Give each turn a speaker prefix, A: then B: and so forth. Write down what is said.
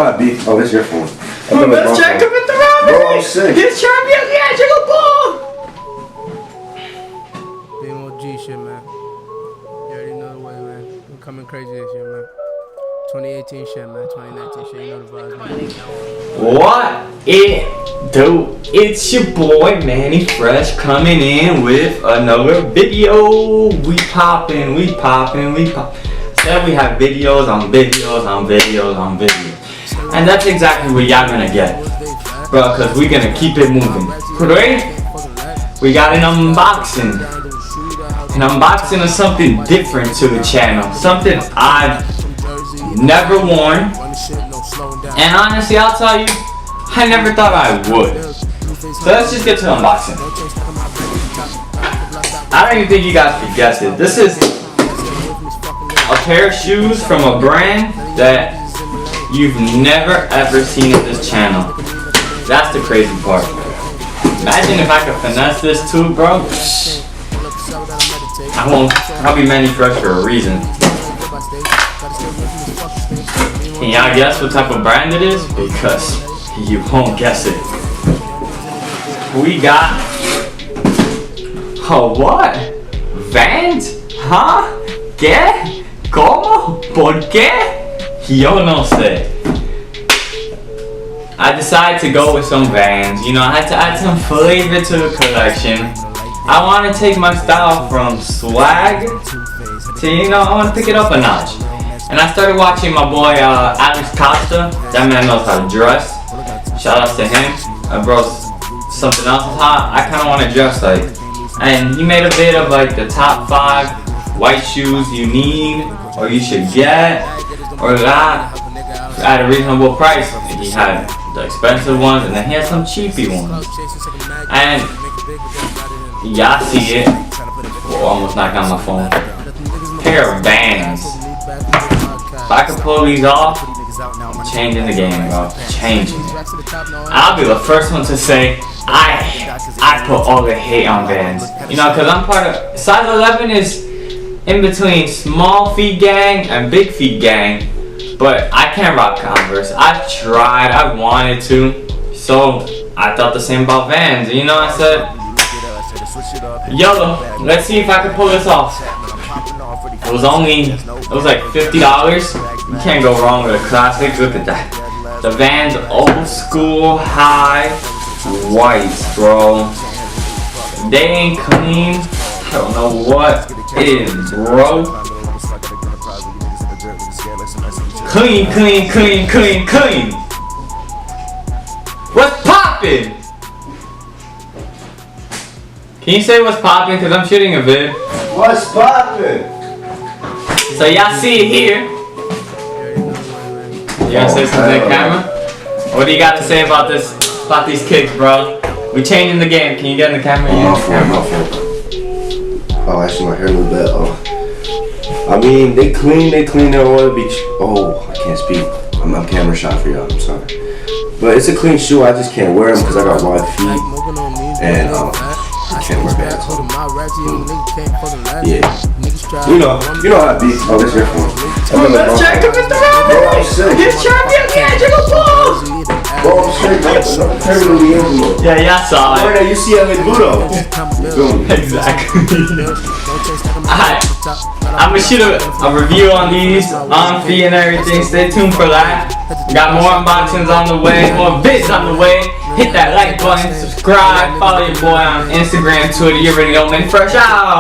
A: Oh, that's your phone.
B: Let's check him at the robbery.
A: Bro, I'm sick.
B: He's trying to be the Angelo Ball.
C: BMOG shit, man. You already know the way, man. I'm coming crazy this year, man. 2018 shit, man. 2019 shit. You know the vibes, man.
B: What it do? It's your boy Manny Fresh coming in with another video. We poppin'. Said we have videos on videos on videos on videos. And that's exactly what y'all gonna get, bro, cause we gonna keep it moving. Today, we got an unboxing. An unboxing of something different to the channel. Something I've never worn. And honestly, I'll tell you, I never thought I would. So let's just get to the unboxing. I don't even think you guys could guess it. This is a pair of shoes from a brand that you've never ever seen at this channel. That's the crazy part. Imagine if I could finesse this too, bro. I'll be Manny Fresh for a reason. Can y'all guess what type of brand it is? Because you won't guess it. We got what? Vans? Huh? ¿Qué? ¿Cómo? ¿Por qué? Yo no sé. I decided to go with some Vans. You know, I had to add some flavor to the collection. I want to take my style from swag to, you know, I want to pick it up a notch. And I started watching my boy Alex Costa. That man knows how to dress. Shout outs to him. Bro, something else is hot. I kind of want to dress like. And he made a vid of like the top 5 white shoes you need or you should get or that at a reasonable price. He had the expensive ones and then he had some cheapy ones. And y'all see it. Whoa, almost knocked out my phone. Pair of Vans. If I could pull these off, I'm changing the game, bro. Changing it. I'll be the first one to say I put all the hate on Vans. You know, because I'm part of size 11 is in between small feet gang and big feet gang. But I can't rock Converse. I've tried, I wanted to. So I thought the same about Vans. And you know, I said, YOLO, let's see if I can pull this off. It was like $50. You can't go wrong with a classic. Look at that. The Vans old school high whites, bro. They ain't clean. I don't know what it is, bro. Clean. What's poppin'? Can you say what's poppin'? Cause I'm shooting a vid.
A: What's poppin'?
B: So y'all see it here. You gotta say something to the camera? What do you got to say about these kicks, bro? We changing the game. Can you get in the camera?
A: My fault. Oh, actually my hair a little bit. I mean, they clean. They don't want to be. Oh, I can't speak. I'm camera shy for y'all. I'm sorry. But it's a clean shoe. I just can't wear them because I got wide feet. And I can't wear Vans. Yeah. You know how it be. Oh, that's your phone.
B: Let's check him at the robbery. He's trying to be the Angelo Ball.
A: Bro, I'm straight. Terminally ill.
B: Yeah, y'all saw it.
A: Right now, you see him in Budo.
B: Exactly. I'm gonna shoot a review on these, on fee and everything. Stay tuned for that. Got more unboxings on the way, more vids on the way. Hit that like button, subscribe, follow your boy on Instagram, Twitter. You already know, man. Fresh out.